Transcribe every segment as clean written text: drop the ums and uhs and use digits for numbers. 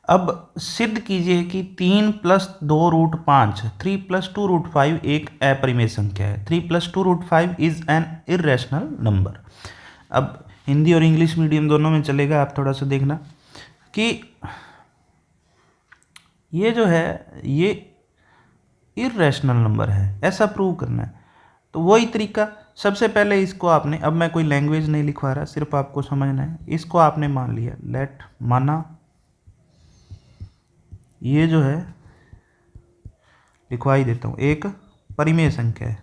अब सिद्ध कीजिए कि 3 + 2 रूट 5 3 + 2 रूट 5 एक अपरिमेय संख्या है। 3 + 2 root 5 is an irrational number. अब हिंदी और इंग्लिश मीडियम दोनों में चलेगा, आप थोड़ा सा देखना कि ये जो है ये इरेशनल नंबर है, ऐसा प्रूव करना है। तो वही तरीका, सबसे पहले इसको आपने, अब मैं कोई लैंग्वेज नहीं लिखवा रहा, सिर्फ आपको समझना है। इसको आपने मान लिया, लेट माना ये जो है लिखवा ही देता हूँ, एक परिमेय संख्या है।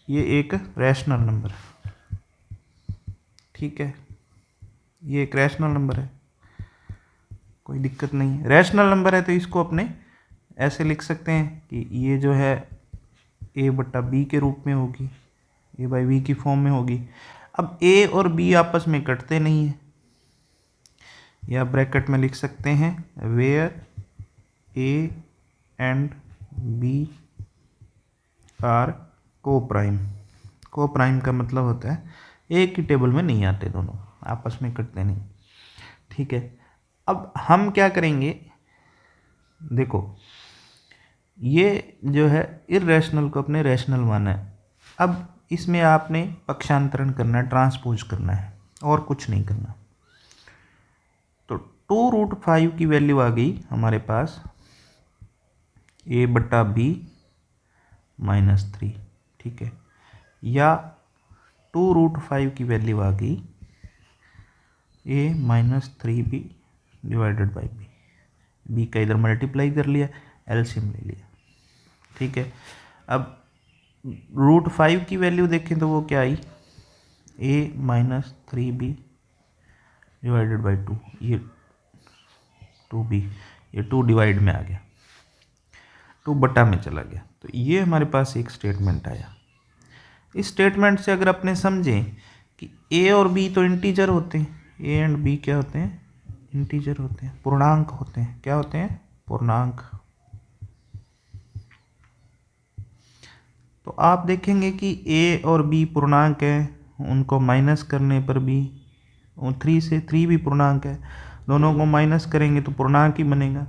ये एक रैशनल नंबर है, ठीक है, ये एक रैशनल नंबर है, कोई दिक्कत नहीं है। रैशनल नंबर है तो इसको अपने ऐसे लिख सकते हैं कि ये जो है a/b के रूप में होगी, a/b की फॉर्म में होगी। अब a और b आपस में कटते नहीं हैं, या ब्रैकेट में लिख सकते हैं where a and b are coprime. Coprime का मतलब होता है एक ही टेबल में नहीं आते, दोनों आपस में कटते नहीं, ठीक है। अब हम क्या करेंगे, देखो ये जो है इरेशनल को अपने रैशनल माना है। अब इसमें आपने पक्षांतरण करना है, ट्रांसपोज करना है, और कुछ नहीं करना। तो 2√5 की वैल्यू आ गई हमारे पास a/b -3, ठीक है, या 2√5 की वैल्यू आ गई a -3b / b। b का इधर मल्टीप्लाई कर लिया, एलसीएम ले लिया, ठीक है। अब √5 की वैल्यू देखें तो वो क्या आई, a -3b / 2, ये 2b, ये 2 डिवाइड में आ गया, 2 बटा में चला गया। तो ये हमारे पास एक स्टेटमेंट आया। इस स्टेटमेंट से अगर अपने समझें कि a और b तो इंटीजर होते हैं, a एंड b क्या होते हैं, इंटीजर होते हैं, पूर्णांक होते हैं। क्या होते हैं, पूर्णांक। तो आप देखेंगे कि a और b पूर्णांक है, उनको माइनस करने पर भी 3 से 3 भी पूर्णांक है, दोनों को माइनस करेंगे तो पूर्णांक ही बनेगा।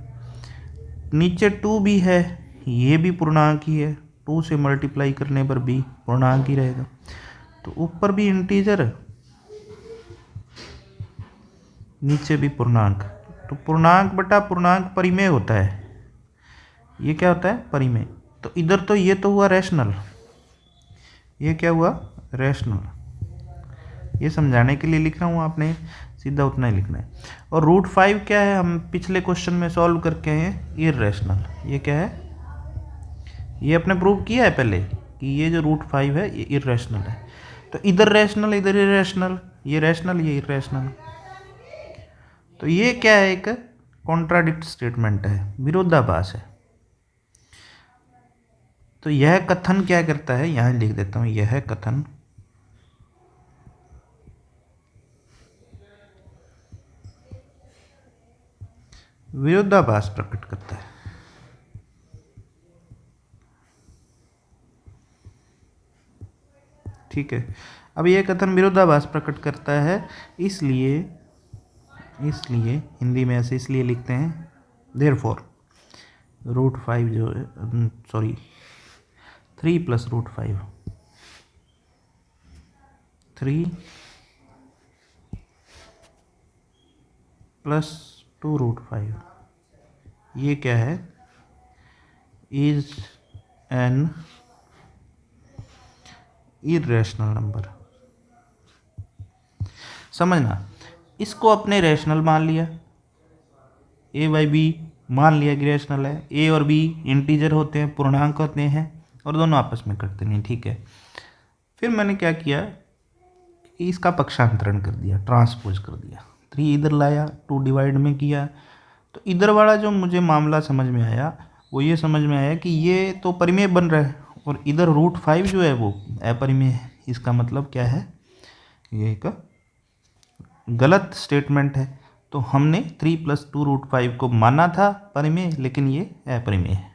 नीचे 2 भी है, ये भी पूर्णांक ही है, 2 से मल्टीप्लाई करने पर भी पूर्णांक ही रहेगा। तो ऊपर भी इंटीजर, नीचे भी पूर्णांक। तो पूर्णांक बटा पूर्णांक परिमेय होता है। ये क्या होता है, परिमेय। तो इधर तो ये तो हुआ रैशनल, ये क्या हुआ, रैशनल। ये समझाने के लिए लिख रहा हूँ, आपने सीधा उतना ही लिखना है। और √5 क्या है, हम पिछले क्वेश्चन में सॉल्व करके हैं, इरेशनल। ये क्या है, ये अपने प्रूव किया है पहले कि ये जो √5 है ये इरेशनल है। तो इधर रैशनल, इधर इरेशनल, ये रैशनल, ये इरेशनल। तो ये क्या है, एक कॉन्ट्राडिक्ट स्टेटमेंट है, विरोधाभास है। तो यह कथन क्या करता है, यहाँ लिख देता हूँ, यह कथन विरोधाभास प्रकट करता है। ठीक है, अब यह कथन विरोधाभास प्रकट करता है, इसलिए हिंदी में ऐसे इसलिए लिखते हैं, देयरफॉर √5 जो है, सॉरी 3 + √5, 3 + 2√5, ये क्या है, इज एन इरेशनल नंबर। समझना, इसको अपने रैशनल मान लिया, a/b मान लिया कि रैशनल है। a और b इंटीजर होते हैं, पूर्णांक होते हैं, और दोनों आपस में कटते नहीं, ठीक है। फिर मैंने क्या किया, इसका पक्षांतरण कर दिया, ट्रांसपोज कर दिया, 3 इधर लाया, 2 डिवाइड में किया। तो इधर वाला जो मुझे मामला समझ में आया, वो ये समझ में आया कि ये तो परिमेय बन रहा है, और इधर √5 जो है वो अपरिमेय है। इसका मतलब क्या है, ये एक गलत स्टेटमेंट है। तो हमने 3 + 2√5 को माना था परिमेय, लेकिन ये अपरिमेय है।